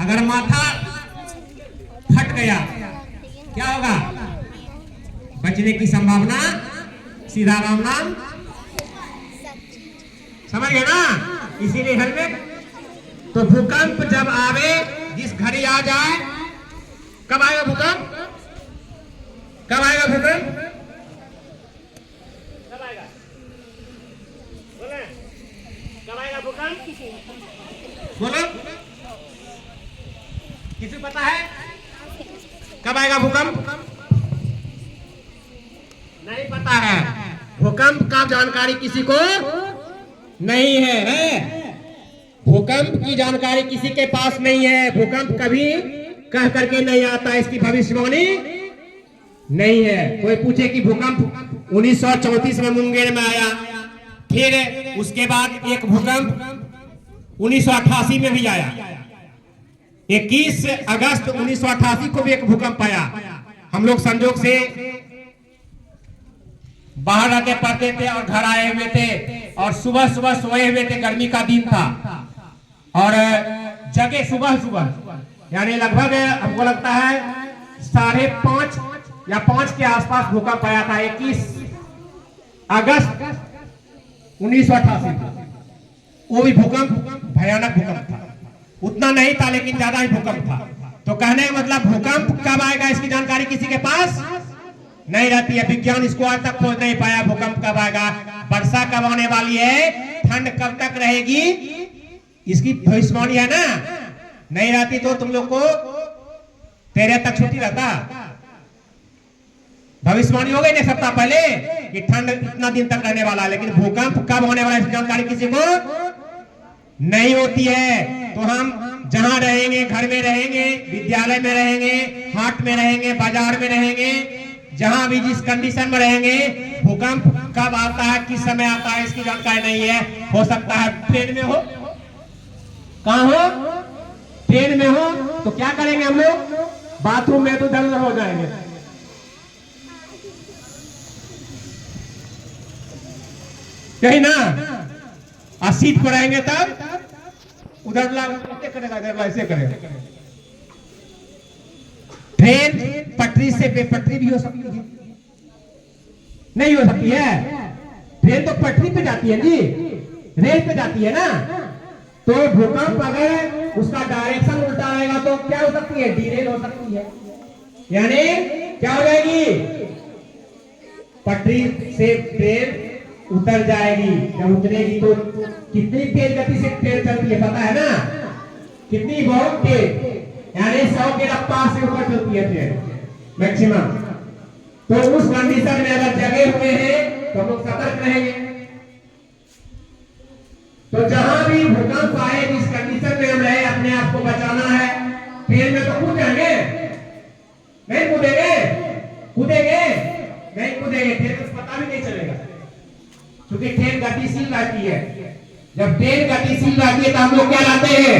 अगर माथा फट गया क्या होगा? बचने की संभावना सीधा राम नाम, समझ गए ना? इसीलिए हेलमेट। तो भूकंप जब आवे, जिस घड़ी आ जाए, कब आएगा भूकंप? कब आएगा भूकंप? कब आएगा? बोले कब आएगा भूकंप? बोलो, किसी पता है कब आएगा भूकंप? नहीं पता है। भूकंप का जानकारी किसी को नहीं है। भूकंप की जानकारी किसी के पास नहीं है। भूकंप कभी कह करके नहीं आता, इसकी भविष्यवाणी नहीं है। कोई पूछे कि भूकंप 1934 में मुंगेर में आया, फिर उसके बाद एक भूकंप 1988 में भी आया। 21 अगस्त 1988 को भी एक भूकंप आया। हम लोग संजोग से बाहर रहते पढ़ते थे और घर आए हुए थे, और सुबह सुबह सोए हुए थे। गर्मी का दिन था और जगह सुबह सुबह, यानी लगभग हमको लगता है 5:30 या 5 के आसपास भूकंप आया था। 21 अगस्त 1988। वो भी भूकंप भयानक भूकंप था। उतना नहीं था लेकिन ज्यादा ही भूकंप था। तो कहने का मतलब भूकंप कब आएगा इसकी जानकारी किसी के पास नहीं रहती है। विज्ञान इसको आज तक खोज नहीं पाया भूकंप कब आएगा। वर्षा कब आने वाली है, ठंड कब तक रहेगी, इसकी भविष्यवाणी है ना, नहीं रहती तो तुम लोग को 13 तक छुट्टी रहता। भविष्यवाणी हो गई ना सप्ताह पहले कि ठंड इतना दिन तक रहने वाला है, लेकिन भूकंप कब होने वाला है इसकी जानकारी किसी को नहीं होती है। तो हम जहां रहेंगे, घर में रहेंगे, विद्यालय में रहेंगे, हाट में रहेंगे, बाजार में रहेंगे, जहां भी जिस कंडीशन में रहेंगे, भूकंप कब आता है, किस समय आता है, इसकी जानकारी नहीं है। हो सकता है ट्रेन में हो, कहां हो, ट्रेन में हो, तो क्या करेंगे हम लोग? बाथरूम में तो दर्द हो जाएंगे। कहीं ना, और सीट पर रहेंगे तब उधर करेगा, इधर ऐसे करेगा। ट्रेन पटरी से बेपटरी भी हो सकती है, नहीं हो सकती है। ट्रेन तो पटरी पे जाती है जी, रेल पे जाती है ना। तो भूकंप अगर उसका डायरेक्शन उल्टा आएगा तो क्या हो सकती है? डीरेल हो सकती है, यानी क्या हो जाएगी? पटरी से ट्रेन उतर जाएगी। जब उतरेगी तो कितनी तेज गति से ट्रेन चलती है पता है ना? कितनी? बहुत तेज, यानी 100 की रफ्तार से ऊपर चलती है ट्रेन मैक्सिमम। तो उस कंडीशन में अगर जगे हुए हैं तो हम लोग सतर्क रहेंगे। तो जहां भी भूकंप आए, जिस कंडीशन में हम रहे, अपने आप को बचाना है। ट्रेन में तो कूद जाएंगे, नहीं कूदेंगे, कूदेंगे नहीं कूदेंगे, ट्रेन में पता भी नहीं चलेगा, क्योंकि ट्रेन गतिशील रहती है। जब ट्रेन गतिशील रहती है तो हम लोग क्या लाते हैं?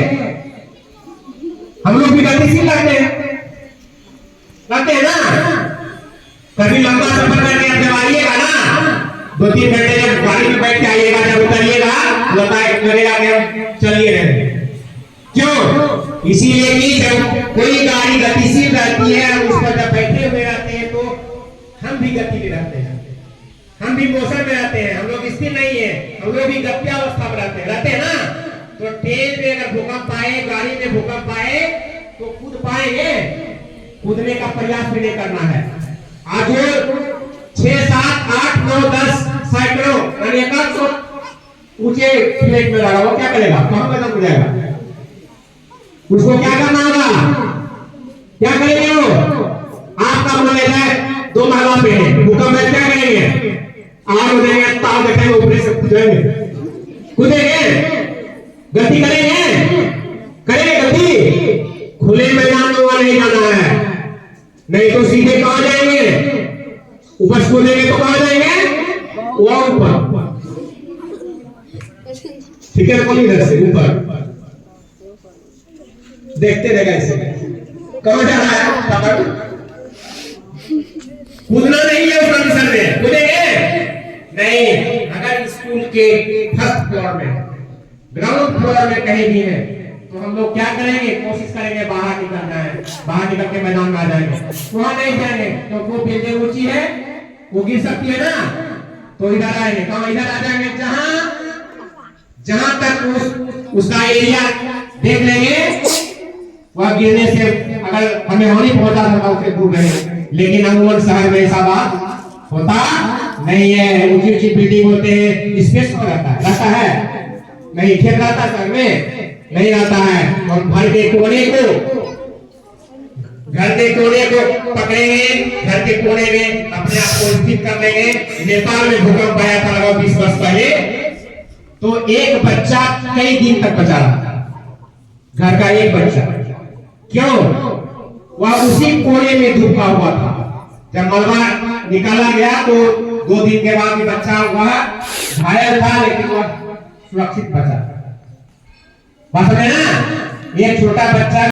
हम लोग भी गतिशील रहते हैं ना। कभी लंबा सफर करने जब आइएगा ना, 2-3 घंटे जब गाड़ी में बैठ के आइएगा, जब उतरिएगा लगेगा कि चलिए रहे। क्यों? इसीलिए कि जब कोई गाड़ी गतिशील रहती है, उस पर जब बैठे हुए रहते हैं तो हम भी गति में रहते हैं, हम भी मोशन में रहते हैं। हम लोग स्थिर नहीं है, हम लोग भी गत्यावस्था में रहते हैं ना। तो ट्रेन में अगर भूकंप आए, गाड़ी में भूकंप आए तो कूद पाएंगे? कूदने का प्रयास भी नहीं करना है। आज 6, 7, 8, 9, 10 सैकड़ों यानी 100 ऊंचे प्लेट में लगा, वो क्या करेगा? कहां कदम हो जाएगा? उसको क्या करना होगा? क्या करेंगे वो? आपका मान है 2 महला पे है, भूकंप में क्या करेंगे? आग हो जाएंगे, ताव देखेंगे, ऊपर से कूदेंगे, कूदेंगे, गति करेंगे गति। खुले मैदान में वहां नहीं जाना है, नहीं तो सीधे कहां जाएंगे? ऊपर से कूदेंगे तो कहां जाएंगे? वहां ऊपर, ठीक है? कौन इधर से ऊपर देखते रहेगा, इसे कहां जा रहा है? पकड़, कूदना नहीं है उस कंडीशन में, कूदेंगे नहीं। अगर स्कूल के फर्स्ट फ्लोर में, ग्राउंड फ्लोर में कहीं भी है तो हम लोग क्या करेंगे, कोशिश करेंगे बाहर निकल जाए, बाहर निकल के मैदान में आ जाएंगे। वहां नहीं जाएंगे तो वो बिल्डिंग ऊंची है, वो गिर सकती है ना, तो इधर आएंगे। कहाँ इधर आ जाएंगे, जहां तक उसका एरिया देख लेंगे, वह गिरने से अगर हमें हानि पहुंचा सकता उसे दूर रहेंगे। लेकिन अमूमन शहर में ऐसा बात होता नहीं है। ऊंची ऊंची बिल्डिंग होते हैं, स्पेस हो रहता है नहीं, खेत रहता शहर में नहीं रहता है। और घर के कोने को पकड़ेंगे, घर के कोने में अपने आप को स्थित कर लेंगे। नेपाल में भूकंप आया था लगभग 20 वर्ष पहले, तो एक बच्चा कई दिन तक बचा रहा, घर का एक बच्चा। क्यों? वह उसी कोने में डूबा हुआ था। जब मलबा निकाला गया तो 2 दिन के बाद बच्चा हुआ घायल था, लेकिन वह सुरक्षित बचा। बात है ना, एक छोटा बच्चा